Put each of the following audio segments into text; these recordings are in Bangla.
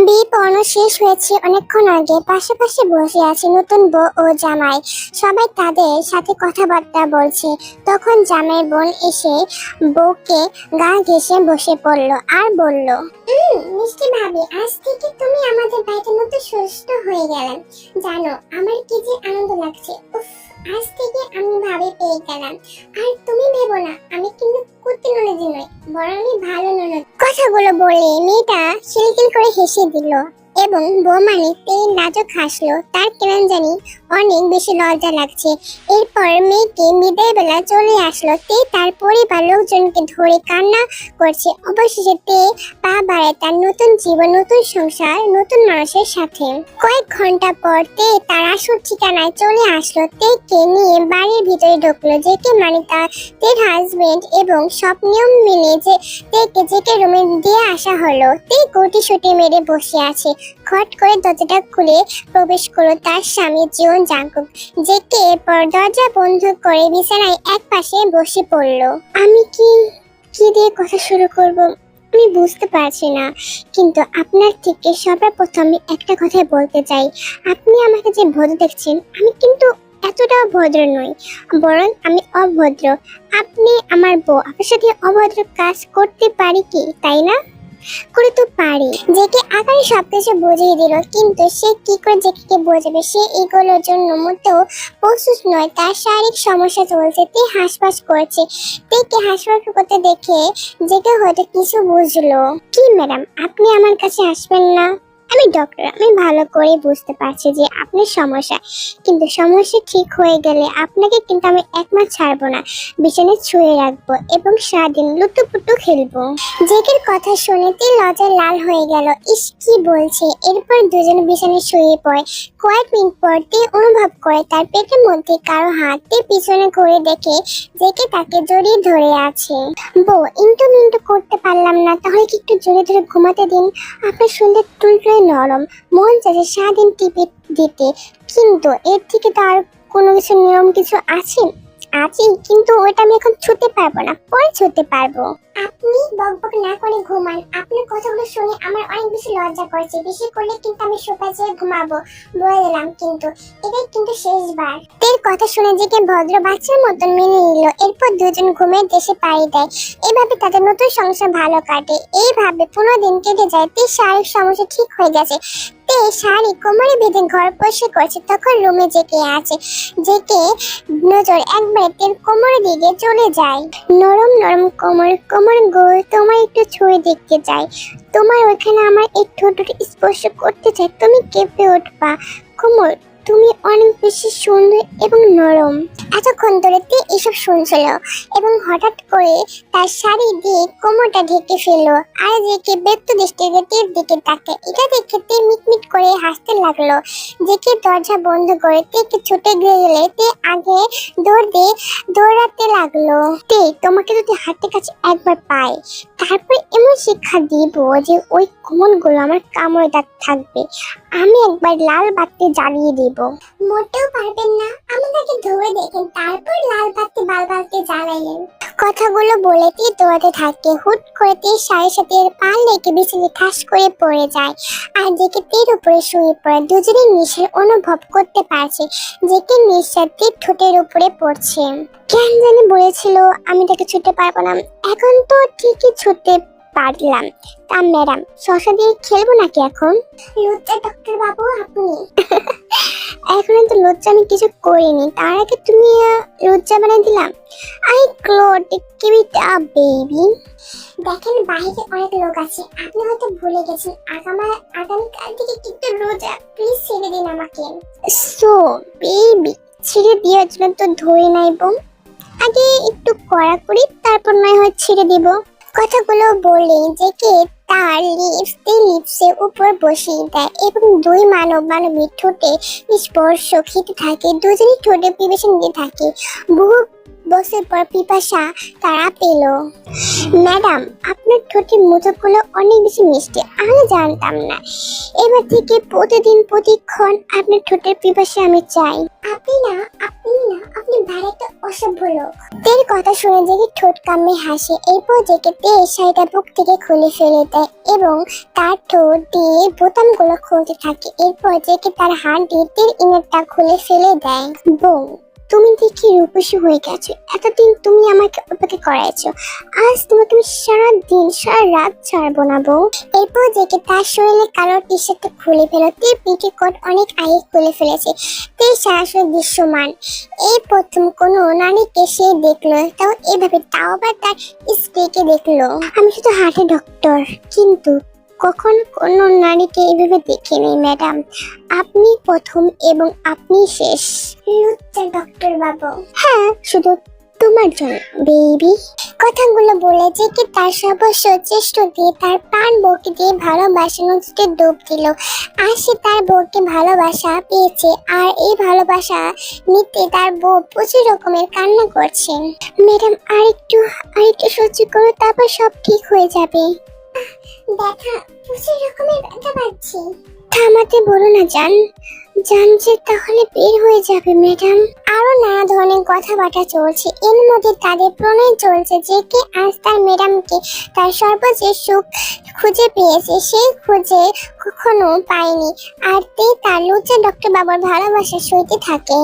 বিয়ে পড়ানো শেষ হয়েছে অনেকক্ষণ আগে। পাশাপাশি বসে আছে নতুন বউ ও জামাই। সবাই তাদের সাথে কথাবার্তা বলছে। তখন জামাই বোন এসে বউকে গা ঘেঁষে বসে পড়লো আর বলল, মিষ্টি ভাবি, আজ থেকে তুমি আমাদের বাড়িতে নতুন সুস্থ হয়ে গেলেন। জানো আমার কি যে আনন্দ লাগছে। উফ, আজ থেকে আমি ভাবি পেয়ে গেলাম। আর তুমি ভেবো না, আমি কিন্তু কুত্তি ননদি নই, বরং আমি ভালো ননদ। কথাগুলো বলে মেয়েটা খিলখিল করে হেসে দিল এবং বৌমানি তেল নাজুক হাসলো। তার কেমন জানি অনেক বেশি লজ্জা লাগছে। এরপর মেয়েকে বিদায় বেলা চলে আসলো। তে তার পরিবার লোকজনকে ধরে কান্না করছে। অবশেষে তে পা বাড়ায় তার নতুন জীবন, নতুন সংসার, নতুন মানুষের সাথে। কয়েক ঘন্টা পর তে তার আসল ঠিকানায় চলে আসলো। তেকে নিয়ে বাড়ির ভিতরে ঢুকলো। জেকে মানে তের হাজবেন্ড এবং সব নিয়ম মেনে যে তেকে জেকে রুমে দিয়ে আসা হলো। তে গুটি সুটি মেরে বসে আছে। খট করে দরজাটা খুলে প্রবেশ করলো তার স্বামী জীবন জাঙ্কুক। জেকে এরপর দরজা বন্ধ করে বিছানায় এক পাশে বসে পড়লো। আমি কি দিয়ে কথা শুরু করব আমি বুঝতে পারছি না, কিন্তু আপনার থেকে সবার প্রথমে একটা কথা বলতে চাই। আপনি আমাকে যে ভদ্র দেখছেন, আমি কিন্তু এতটাও ভদ্র নই, বরং আমি অভদ্র। আপনি আমার বউ, আপনার সাথে অভদ্র কাজ করতে পারি কি, তাই না? করে তো পারি। জেকে আকারে সবকিছু বুঝিয়ে দিল, কিন্তু সে কি করে জেকে বোঝাবে? সে এগুলোর জন্য মোটেও প্রস্তুত নয়। তার শারীরিক সমস্যা চলছে। তে হাসপাস করছে। তেকে হাসপাস করতে দেখে জেকে হয়তো কিছু বুঝলো। কি ম্যাডাম, আপনি আমার কাছে আসবেন না? আমি ডক্টর, আমি ভালো করে বুঝতে পারছি যে আপনার সমস্যা, কিন্তু সমস্যা ঠিক হয়ে গেলে আপনাকে কিন্তু আমি এক মাস ছাড়বো না, বিছানায় ছুঁয়ে রাখবো এবং সারাদিন লুটুপুটু খেলবো। জেকের কথা শুনে তে লজ্জায় লাল হয়ে গেল। ইস, কি বলছে! এরপর দুজনে বিছানায় শুয়ে পড়ে। কয়েক মিনিট পর তে অনুভব করে তার পেটের মধ্যে কারো হাত। তে পিছনে ঘুরে দেখে জেকে তাকে জড়িয়ে ধরে আছে। বউ, ইন্টু করতে পারলাম না, তাহলে কি একটু জোরে ধরে ঘুমাতে দিন? আপনার সুন্দর টুলটুলে নরম, মন চাইছে সারাদিন টিপে দিতে, কিন্তু এর থেকে তো আর কোনো কিছু নিয়ম কিছু আছে? কিন্তু ওটা আমি এখন ছুতে পারবো না, পরে ছুতে পারবো। আপনি বকবক না করে ঘুমান। আপনার কথাগুলো শুনে আমার অনেক বেশি লজ্জা করছে। বেশি করলে কিন্তু আমি সোফায় যেয়ে ঘুমাবো, বলে দিলাম। কিন্তু এটাই কিন্তু শেষবার। তের কথা শুনে জেকে ভদ্র বাচ্চার মতন মেনে নিল। এরপর দুজন ঘুমের দেশে পাড়ি দেয়। এভাবে তাদের নতুন সংসার ভালো কাটে। এইভাবে 15 দিন কেটে যায়। তের শারীরিক সমস্যা ঠিক হয়ে গেছে। তে শাড়ি কোমরে বেঁধে ঘর পরিষ্কার করছে। তখন রুমে জেকে আছে। জেকে নজর একবার তের কোমরের দিকে চলে যায়। নরম নরম কোমর গোল, তোমার একটু ছুঁয়ে দেখতে চাই। তোমার ওইখানে আমার এই ঠোঁটটি স্পর্শ করতে চাই। তুমি কেঁপে উঠবা। কোমর, তুমি অনেক বেশি সুন্দর এবং নরম। এতক্ষণ ধরে তে এসব শুনছিল এবং হঠাৎ করে তার শাড়ি দিয়ে কোমরটা ঢেকে ফেললো। আর জেকে ব্যক্ত দৃষ্টিতে তের দিকে তাকায়। এটা দেখে তে মিটমিট করে হাসতে লাগলো। জেকে দরজা বন্ধ করে তেকে ছুটে গেলে তে আগে দৌড়াতে লাগলো। তে, তোমাকে যদি হাতের কাছে একবার পাই, তারপর এমন শিক্ষা দিব যে ওই কোমলগুলো আমার কামড়ে থাকবে। আমি একবার লাল বাতি জ্বালিয়ে দিব। মোটেও পারবেন না, আমাদেরকে ধরে দেখেন, তারপর লাল বাতি বালবালতি জ্বালাইলেন। কথাগুলো বলে তে দৌড়াতে থাকে। হুট করে তের সাথে সাথে পা লেগে বিছানায় ঠাস করে পড়ে যায়। আর জেকে তের উপরে শুয়ে পড়ে। দুজনের নিঃশ্বাস অনুভব করতে পারছে। জেকে নিঃশ্বাস তের ঠোঁটের উপরে পড়ছে। কেন জানি বলেছিল আমি তাকে ছুটতে পারবো না, এখন তো ঠিকই ছুটতে পারলাম। তা ম্যাডাম, শশা দিয়ে খেলবো নাকি এখন? লজ্জা ডক্টর বাবু আপনি। এখন তো লজ্জা আমি কিছু করিনি, তার আগে তুমি লজ্জা বানিয়ে দিলাম। I clot give it up baby. দেখেন, বাইরে অনেক লোক আছে, আপনি হয়তো ভুলে গেছেন আগামীকাল থেকে কিন্তু রোজা। প্লিজ ছেড়ে দিন আমাকে। সো বেবি, ছেড়ে দেওয়ার জন্য তো ধরে নাই বোন, আগে একটু কড়া করি, তারপর নয় হয় ছেড়ে দিব। কথাগুলো বলে জেকে তার লিপসের উপর বসিয়ে দেয় এবং দুই মানবী ঠোঁটে স্পর্শ খেতে থাকে। দুজনই ঠোঁটে বিবেচন দিয়ে থাকে। বছর পর পিপাসা তারা পেল। ম্যাডাম, আপনার ঠোঁটের মুঠোগুলো অনেক বেশি মিষ্টি, আমি জানতাম না। এবার থেকে প্রতিদিন প্রতিক্ষণ আপনার ঠোঁটের পিপাসা আমি চাই। আপনি ভারী একটা অসভ্য লোক। তের কথা শুনে জেগে ঠোঁট কামড়ে হাসে। এরপর জেগে তের শাড়িটা বুক থেকে খুলে ফেলে দেয় এবং তার ঠোঁট দিয়ে বোতামগুলো খুলতে থাকে। এরপর জেগে তার হাত দিয়ে তের ইনারটা খুলে ফেলে দেয়। বউ, তুমি দেখি রূপসী হয়ে গেছো। এতদিন তুমি আমাকে অপেক্ষা করাইছো, আজ তোমাকে আমি সারা দিন সারা রাত ছাড়বো না বউ। এরপর জেগে তার শরীরে কালো টি শার্টটা খুলে ফেলো। তের পিঠে কোট অনেক আগে খুলে ফেলেছে। তের সরাসরি দৃশ্যমান। এই প্রথম কোনো নারীকে সে দেখলো, তাও এভাবে, তাও আবার তার স্ত্রীকে দেখলো। আমি শুধু হার্টের ডক্টর, কিন্তু কখনো কোনো নারীকে এভাবে দেখিনি ম্যাডাম। আপনি প্রথম এবং আপনি শেষ। লুচ্চা ডক্টর বাবু। হ্যাঁ, শুধু তোমার জন্য বেবি। কথাগুলো বলে জেগে তার সর্বস্ব চেষ্টা দিয়ে তার প্রাণ বউকে দিয়ে ভালোবাসা নদীতে ডুব দিল। আর সে তার বউকে ভালোবাসা পেয়েছে, আর এই ভালোবাসা নিতে তার বউ প্রচুর রকমের কান্না করছে। ম্যাডাম, আরেকটু সহ্য করো, তারপর সব ঠিক হয়ে যাবে। ব্যথা, প্রচুর রকমের ব্যথা পাচ্ছি। থামাতে বলো না জান, যে তাহলে বের হয়ে যাবে ম্যাডাম। আরো নানা ধরনের কথাবার্তা চলছে। এর মধ্যে তাদের প্রণয় চলছে। যে কে আজ তার ম্যাডামকে তার সর্বোচ্চ সুখ খুঁজে পেয়েছে, সে খুঁজে কখনো পায়নি। আর তে তার লুচ্চা ডক্টর বাবুর ভালোবাসা সইতে থাকে।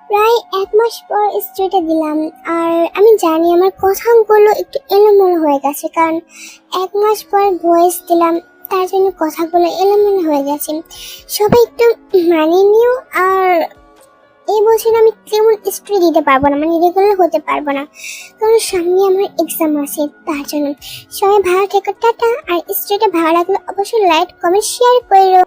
প্রায় 1 মাস পর স্ট্রেটে দিলাম। আর আমি জানি আমার কথাগুলো একটু এলোমেলো হয়ে গেছে, কারণ 1 মাস পর ভয়েস দিলাম, তার জন্য কথাগুলো এলোমেলো হয়ে গেছে। সবাই একটু মানিয়ে নিও। আর এই বছর আমি তেমন স্ট্রি দিতে পারবো না, মানে রেগুলার হতে পারবো না, কারণ সামনে আমার এক্সাম আছে। তার জন্য সবাই ভালো থেকো, টাটা। আর স্ট্রিটা ভালো লাগলে অবশ্যই লাইক, কমেন্ট, শেয়ার করো।